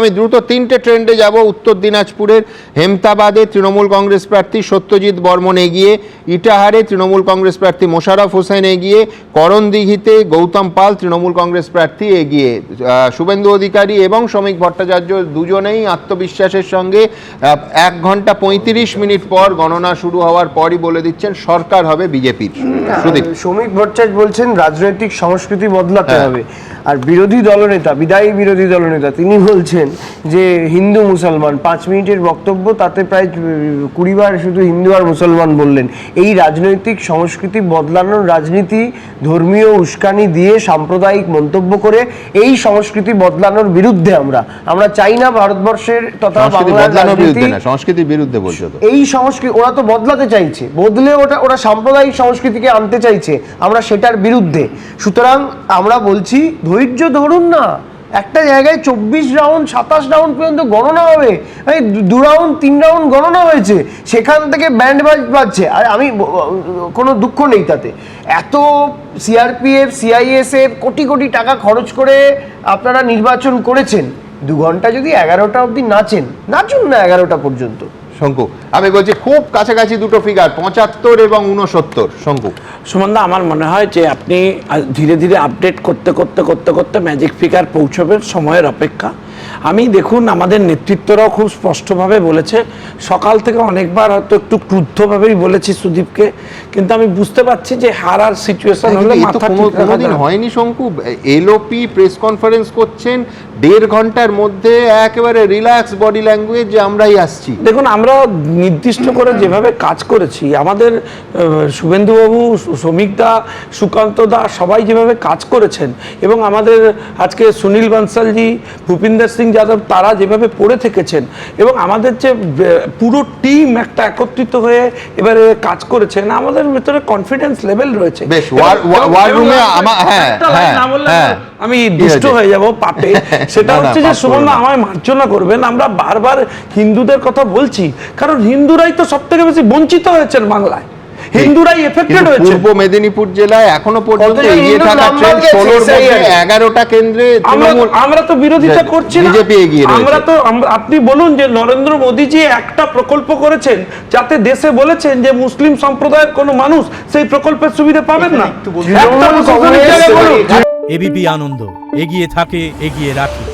আমি দ্রুত তিনটে ট্রেন্ডে যাব। উত্তর দিনাজপুরের হেমতাবাদে তৃণমূল কংগ্রেস প্রার্থী সত্যজিৎ বর্মন এগিয়ে, ইটাহারে তৃণমূল কংগ্রেস প্রার্থী মোশাররফ হোসেন এগিয়ে, করণদিঘিতে গৌতম পাল তৃণমূল কংগ্রেস প্রার্থী এগিয়ে। শুভেন্দু অধিকারী এবং শ্রমিক ভট্টাচার্য দুজনেই আত্মবিশ্বাসের সঙ্গে 1 ঘন্টা 35 মিনিট পর গণনা শুরু হওয়ার পরই বলে দিচ্ছেন সরকার হবে বিজেপির। শ্রমিক ভট্টাচার্য বলছেন রাজনৈতিক সংস্কৃতি বদলাতে হবে, আর বিরোধী দলনেতা, বিদায়ী বিরোধী দলনেতা তিনি বলছেন যে হিন্দু মুসলমান। 5 মিনিটের বক্তব্য, তাতে প্রায় 20 বার শুধু হিন্দু আর মুসলমান বললেন। এই রাজনৈতিক সংস্কৃতি বদলানোর রাজনীতি, ধর্মীয় উস্কানি দিয়ে সাম্প্রদায়িক মন্তব্য করে এই সংস্কৃতি বদলানোর বিরুদ্ধে আমরা চাই না ভারতবর্ষের তথা সংস্কৃতির বিরুদ্ধে বলছে। এই সংস্কৃতি ওরা তো বদলাতে চাইছে, বদলে ওরা সাম্প্রদায়িক সংস্কৃতিকে আনতে চাইছে, আমরা সেটার বিরুদ্ধে। সুতরাং আমরা বলছি ধৈর্য ধরুন না, একটা জায়গায় 24 রাউন্ড 27 রাউন্ড পর্যন্ত গণনা হবে, 2 রাউন্ড 3 রাউন্ড গণনা হয়েছে, সেখান থেকে ব্যান্ড বাজছে। আর আমি কোনো দুঃখ নেই তাতে। এত সিআরপিএফ সিআইএসএফ কোটি কোটি টাকা খরচ করে আপনারা নির্বাচন করেছেন, 2 ঘন্টা যদি 11টা অবধি নাচুন না 11টা পর্যন্ত। শঙ্কু, আমি বলছি খুব কাছাকাছি দুটো ফিগার 75 এবং 69। শঙ্কু, সুমনদা, আমার মনে হয় যে আপনি ধীরে ধীরে আপডেট করতে করতে করতে করতে ম্যাজিক ফিগার পৌঁছবেন, সময়ের অপেক্ষা। আমি দেখুন আমাদের নেতৃত্বরাও খুব স্পষ্টভাবে বলেছে, সকাল থেকে অনেকবার হয়তো একটু ক্রুদ্ধভাবেই বলেছি সুদীপকে, কিন্তু আমি বুঝতে পারছি যে হারার সিচুয়েশন হলে কোনোদিন হয়নি। শঙ্কু, এলওপি প্রেস কনফারেন্স করছেন 1.5 ঘন্টার মধ্যে, একেবারে রিল্যাক্স বডি ল্যাঙ্গুয়েজ যে আমরাই আসছি। দেখুন, আমরা নির্দিষ্ট করে যেভাবে কাজ করেছি, আমাদের শুভেন্দুবাবু, শ্রমিকদা, সুকান্তদা সবাই যেভাবে কাজ করেছেন, এবং আমাদের আজকে সুনীল বানসালজি, ভূপিন্দর সিং যাদব তারা যেভাবে পড়ে থেকেছেন, এবং আমাদের যে পুরো টিম একটা একত্রিত হয়ে এবারে কাজ করেছেন, আমাদের ভিতরে কনফিডেন্স লেভেল রয়েছে। আমি দুষ্ট হয়ে যাব পাপে, সেটা হচ্ছে যে সুমনদা আমায় মার্জনা করবেন, আমরা বারবার হিন্দুদের কথা বলছি, কারণ হিন্দুরাই তো সব থেকে বেশি বঞ্চিত হয়েছেন বাংলায়, হিন্দুরাই এফেক্টেড হয়েছে। পূর্ব মেদিনীপুর জেলায় এখনো পর্যন্ত এগিয়ে থাকা ট্রেন্ড 16 মধ্যে 11টা কেন্দ্রে আমরা তো বিরোধিতা করছি না, বিজেপি এগিয়ে রয়েছে। আমরা তো আপনি বলুন যে নরেন্দ্র মোদীজি একটা প্রকল্প করেছেন যাতে দেশে বলেছেন যে মুসলিম সম্প্রদায়ের কোনো মানুষ সেই প্রকল্পের সুবিধা পাবেন না। এবিপি আনন্দ এগিয়ে থাকে, এগিয়ে রাখে।